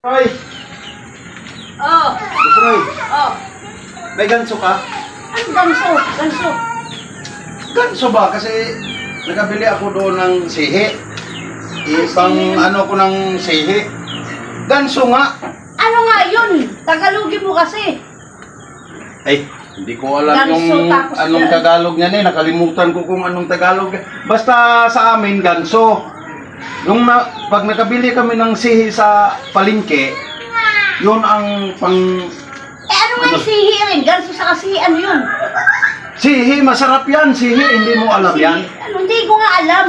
Roy! Oh, Roy! oh. May ganso ka? Ano ganso? Ganso. Ganso ba? Kasi nakabili ako doon ng sihi. Isang ano ko ng sihi. Ganso nga! Ano nga yun? Tagalogin mo kasi. Ay, hindi ko alam Ganso, yung tapos anong yan. Tagalog niyan eh. Nakalimutan ko kung anong Tagalog. Basta sa amin, ganso. Pag nakabili kami ng sihi sa palengke, yun ang pang... Ano nga yung sihi rin? Ganso sa kasi ano yun? Sihi, masarap yan. Sihi, hindi mo alam Sihi. yan. Ano, hindi ko nga alam.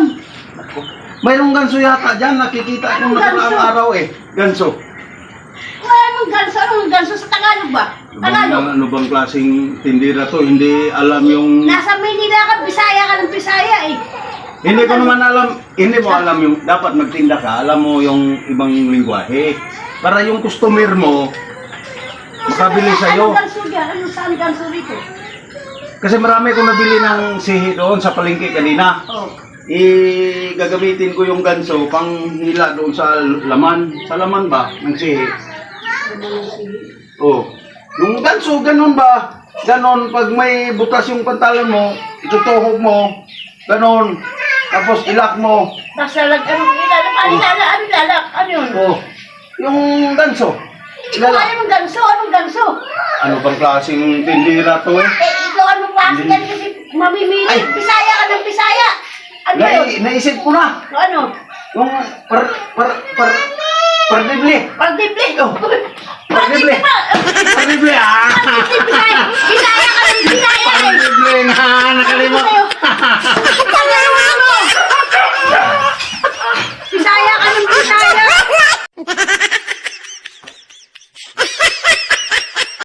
Mayroong ganso yata dyan. Nakikita ko Anong nakaraang ganso? araw eh. Ganso. Wala anong ganso? Anong ganso sa Tagalog ba? Tagalog? Ano bang klaseng tindira to? Hindi alam yung... Nasa Maynila ka, Bisaya ka ng Bisaya eh. Hindi ko naman alam, hindi mo alam yung dapat magtinda ka, alam mo yung ibang lingwahe. Para yung customer mo, makabili sa'yo. Anong ganso dyan? Ano saan ganso rito? Kasi marami ko nabili ng sihi doon sa palengke kanina. Oh. Gagamitin ko yung ganso pang hila doon sa laman. Sa laman ba? Ng sihi. Oh. Yung ganso, ganun ba? Ganon, pag may butas yung pantalon mo, itutuhog mo, ganon. Tapos ilak mo. Tapos lalag, anong ilalak? Ano ilalak? Ano ilalak? Ano yun? Oh. Yung ganso. Hindi ko alam yung ganso. Anong ganso? Ano bang klaseng tindira to eh? Ikaw anong klase yan kasi mamimili. Ay. Bisaya ka ng Bisaya. Ano yun? Naisip ko na. Ano? Yung pardible. Pardible. Oh. Pardible. Pardible ba? Pardible ah. Pardible Bisaya.